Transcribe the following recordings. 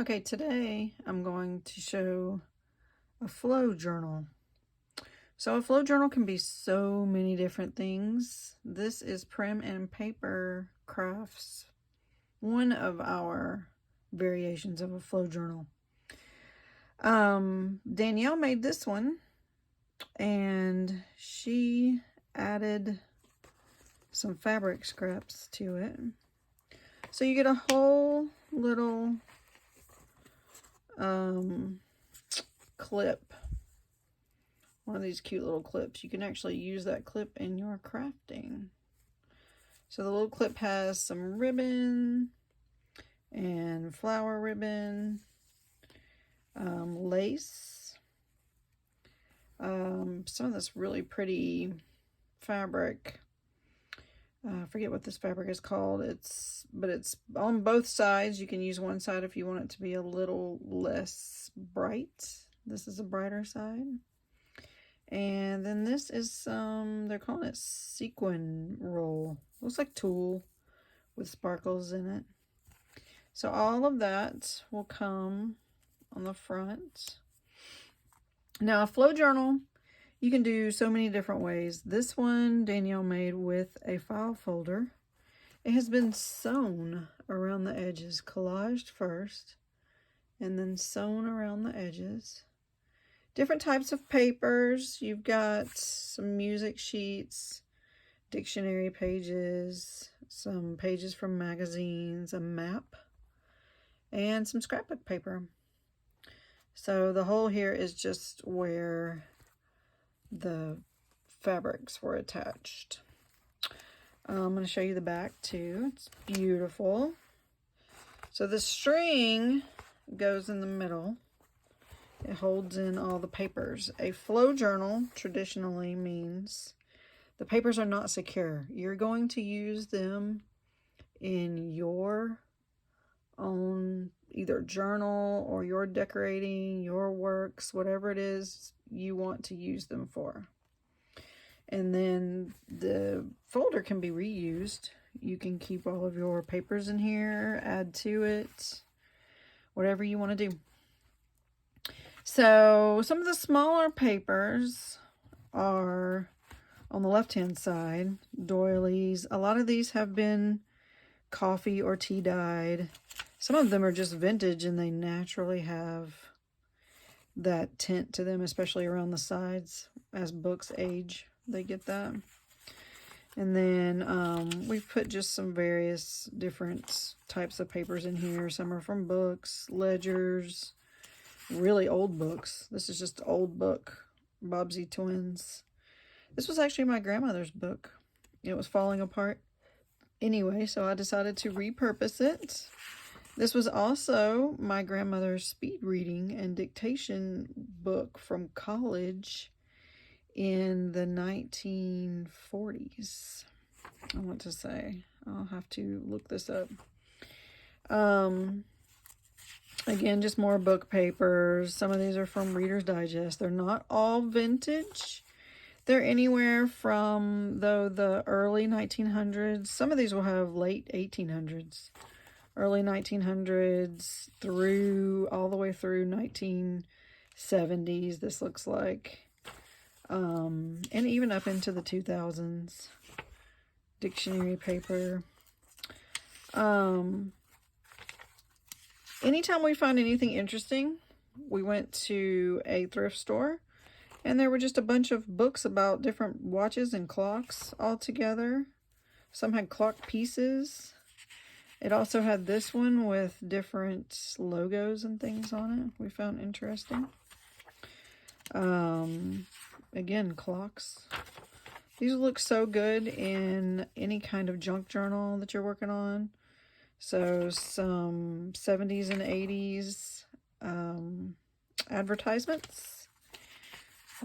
Okay, today I'm going to show a flow journal. So a flow journal can be so many different things. This is Prim and Paper Crafts, one of our variations of a flow journal. Danielle made this one, and she added some fabric scraps to it. So you get a whole little clip, one of these cute little clips. You can actually use that clip in your crafting. So the little clip has some ribbon and flower ribbon, lace, some of this really pretty fabric. I forget what this fabric is called. But it's on both sides. You can use one side if you want it to be a little less bright. This is a brighter side. And then this is they're calling it sequin roll. Looks like tulle with sparkles in it. So all of that will come on the front. Now a flow journal, you can do so many different ways. This one Danielle made with a file folder. It has been sewn around the edges, collaged first, and then sewn around the edges. Different types of papers. You've got some music sheets, dictionary pages, some pages from magazines, a map, and some scrapbook paper. So the whole here is just where the fabrics were attached. I'm going to show you the back too. It's beautiful. So the string goes in the middle. It holds in all the papers. A flow journal traditionally means the papers are not secure. You're going to use them in your own either journal or your decorating, your works, whatever it is you want to use them for. And then the folder can be reused. You can keep all of your papers in here, add to it, whatever you want to do. So some of the smaller papers are on the left-hand side, doilies. A lot of these have been coffee or tea dyed. Some of them are just vintage and they naturally have that tint to them, especially around the sides. As books age, they get that. And then we've put just some various different types of papers in here. Some are from books, ledgers, really old books. This is just an old book, Bobbsey Twins. This was actually my grandmother's book. It was falling apart anyway, so I decided to repurpose it. This was also my grandmother's speed reading and dictation book from college in the 1940s. I want to say. I'll have to look this up. Again, just more book papers. Some of these are from Reader's Digest. They're not all vintage. They're anywhere from, though, the early 1900s. Some of these will have late 1800s. Early 1900s through, all the way through 1970s, this looks like. And even up into the 2000s. Dictionary paper. Anytime we find anything interesting, we went to a thrift store, and there were just a bunch of books about different watches and clocks all together. Some had clock pieces. It also had this one with different logos and things on it we found interesting. Again, clocks. These look so good in any kind of junk journal that you're working on. So some 70s and 80s advertisements.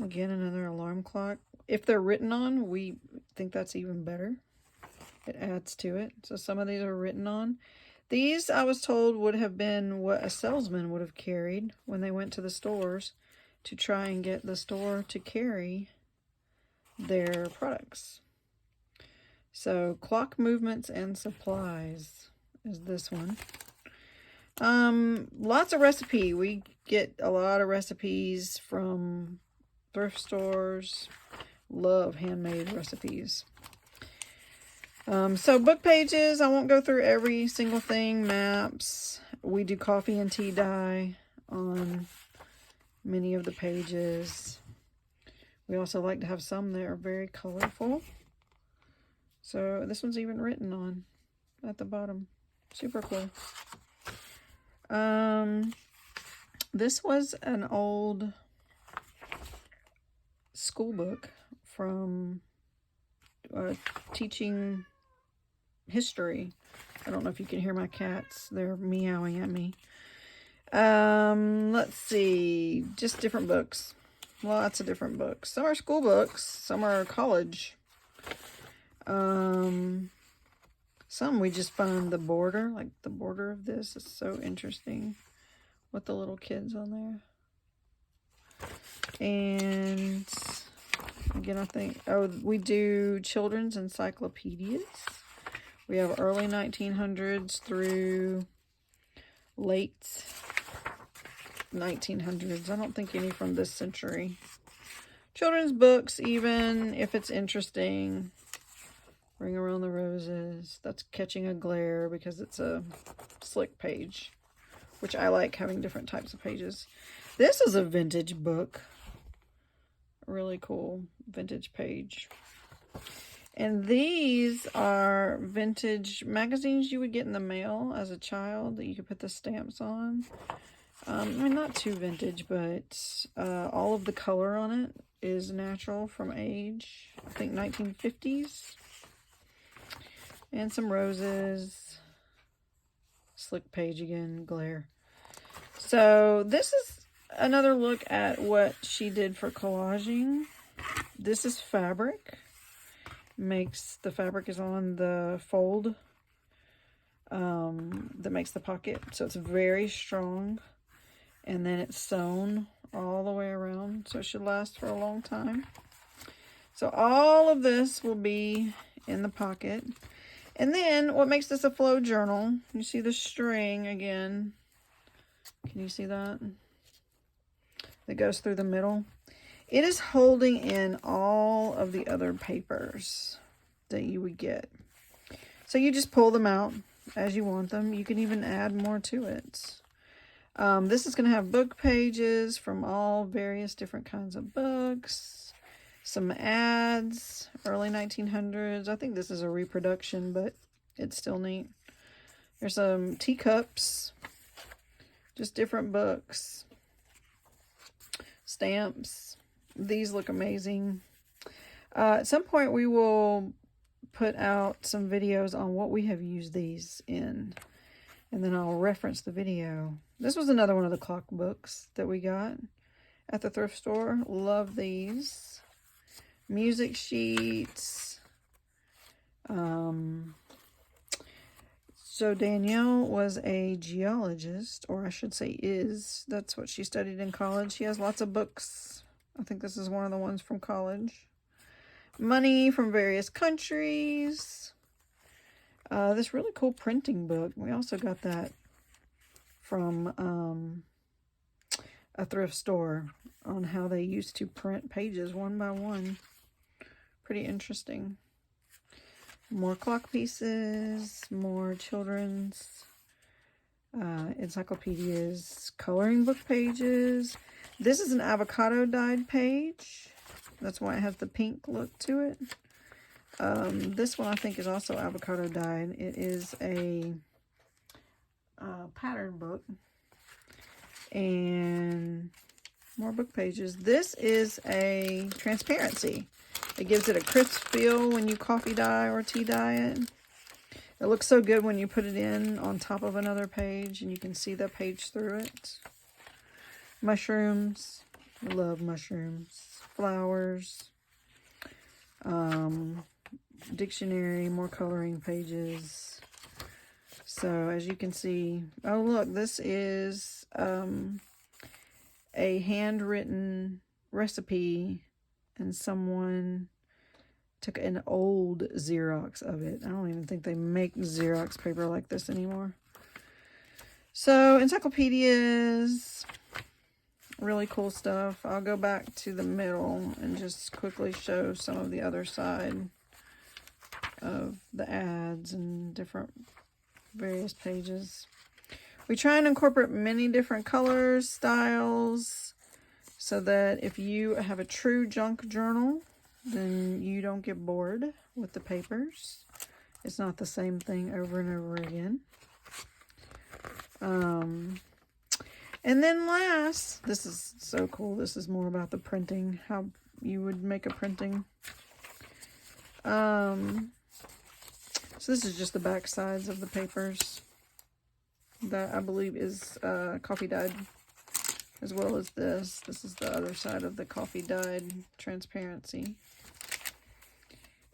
Again, another alarm clock. If they're written on, we think that's even better. It adds to it. So some of these are written on. These, I was told, would have been what a salesman would have carried when they went to the stores to try and get the store to carry their products. So clock movements and supplies is this one. Lots of recipe. We get a lot of recipes from thrift stores. Love handmade recipes. So book pages, I won't go through every single thing. Maps. We do coffee and tea dye on many of the pages. We also like to have some that are very colorful. So this one's even written on at the bottom. Super cool. This was an old school book from teaching history. I don't know if you can hear my cats. They're meowing at me. Let's see. Just different books. Lots of different books. Some are school books. Some are college. Some we just find the border. Like the border of this is so interesting. With the little kids on there. And again, I think, we do children's encyclopedias. We have early 1900s through late 1900s. I don't think any from this century. Children's books, even if it's interesting. Ring Around the Roses. That's Catching a Glare because it's a slick page, which I like having different types of pages. This is a vintage book. Really cool vintage page. And these are vintage magazines you would get in the mail as a child that you could put the stamps on. I mean, not too vintage, but all of the color on it is natural from age, I think 1950s. And some roses. Slick page again, glare. So this is another look at what she did for collaging. This is fabric. The fabric is on the fold that makes the pocket. So it's very strong. And then it's sewn all the way around. So it should last for a long time. So all of this will be in the pocket. And then what makes this a flow journal, you see the string again. Can you see that? That goes through the middle. It is holding in all of the other papers that you would get. So you just pull them out as you want them. You can even add more to it. This is going to have book pages from all various different kinds of books. Some ads, early 1900s. I think this is a reproduction, but it's still neat. There's some teacups. Just different books. Stamps. These look amazing. At some point we will put out some videos on what we have used these in. And then I'll reference the video. This was another one of the clock books that we got at the thrift store. Love these. Music sheets. So Danielle was a geologist, or I should say is. That's what she studied in college. She has lots of books. I think this is one of the ones from college. Money from various countries. This really cool printing book. We also got that from a thrift store on how they used to print pages one by one. Pretty interesting. More clock pieces, more children's encyclopedias, coloring book pages. This is an avocado dyed page. That's why it has the pink look to it. This one I think is also avocado dyed. It is a pattern book. And more book pages. This is a transparency. It gives it a crisp feel when you coffee dye or tea dye it. It looks so good when you put it in on top of another page and you can see the page through it. Mushrooms. I love mushrooms. Flowers. Dictionary. More coloring pages. So as you can see, oh look, this is a handwritten recipe and someone took an old Xerox of it. I don't even think they make Xerox paper like this anymore. So encyclopedias, really cool stuff. I'll go back to the middle and just quickly show some of the other side of the ads and different various pages. We try and incorporate many different colors, styles, so that if you have a true junk journal, then you don't get bored with the papers. It's not the same thing over and over again. And then last, this is so cool. This is more about the printing, how you would make a printing. So this is just the back sides of the papers. That I believe is coffee dyed, as well as this. This is the other side of the coffee dyed transparency.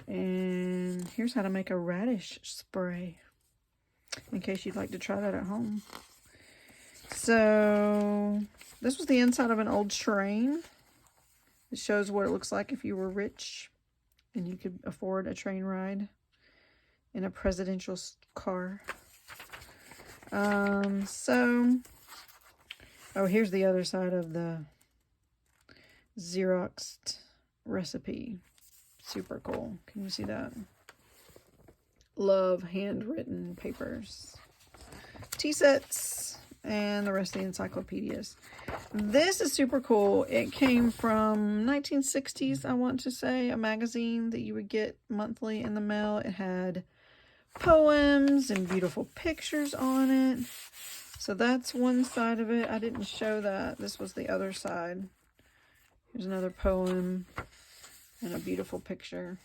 And here's how to make a radish spray, in case you'd like to try that at home. So this was the inside of an old train. It shows what it looks like if you were rich and you could afford a train ride in a presidential car. Oh, here's the other side of the Xeroxed recipe. Super cool. Can you see that? Love handwritten papers. Tea sets and the rest of the encyclopedias. This is super cool. It came from 1960s, I want to say, a magazine that you would get monthly in the mail. It had poems and beautiful pictures on it. So that's one side of it. I didn't show that. This was the other side. Here's another poem and a beautiful picture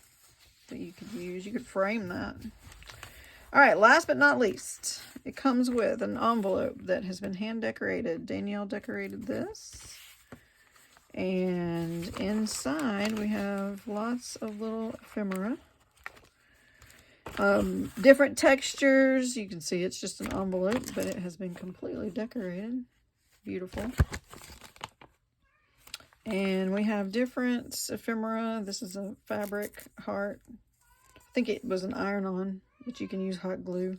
that you could use. You could frame that. All right, last but not least, it comes with an envelope that has been hand decorated. Danielle decorated this. And inside we have lots of little ephemera. Different textures. You can see it's just an envelope, but it has been completely decorated. Beautiful. And we have different ephemera. This is a fabric heart. I think it was an iron-on, but you can use hot glue.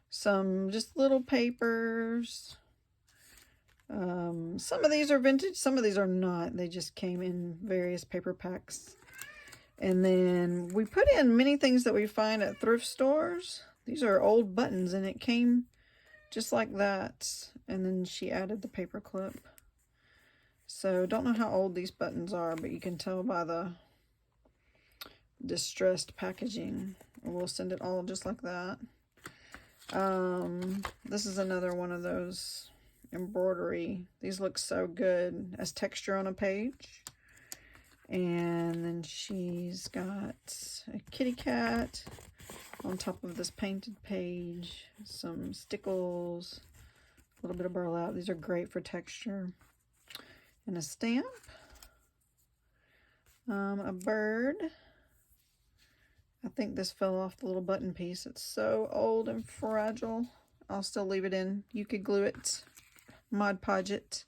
Some just little papers. Some of these are vintage, some of these are not. They just came in various paper packs. And then we put in many things that we find at thrift stores. These are old buttons, and it came just like that. And then she added the paper clip. So don't know how old these buttons are, but you can tell by the distressed packaging. We'll send it all just like that. This is another one of those embroidery. These look so good as texture on a page. And then she's got a kitty cat on top of this painted page. Some stickles, a little bit of burlap. These are great for texture. And a stamp. A bird. I think this fell off the little button piece. It's so old and fragile. I'll still leave it in. You could glue it, Mod Podge it.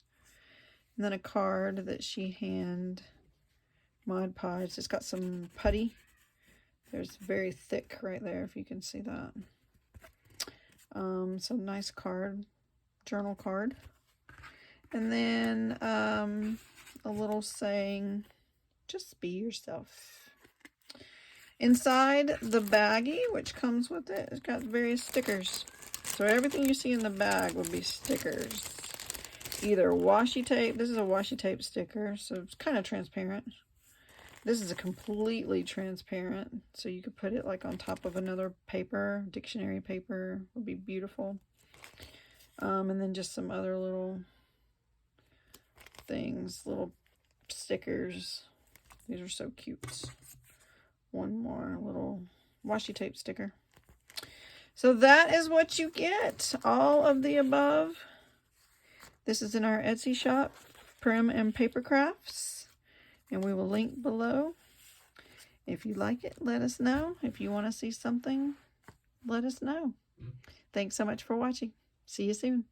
And then a card that she hand Mod Podge. It's got some putty. There's very thick right there, if you can see that. So nice card, journal card. And then a little saying, just be yourself. Inside the baggie, which comes with it, it's got various stickers. So everything you see in the bag will be stickers. Either washi tape. This is a washi tape sticker, so it's kind of transparent. This is a completely transparent, so you could put it like on top of another paper, dictionary paper. Would be beautiful. And then just some other little things, little stickers. These are so cute. One more little washi tape sticker. So that is what you get. All of the above. This is in our Etsy shop, primandpapercrafts, and we will link below. If you like it, let us know. If you want to see something, let us know. Thanks so much for watching. See you soon.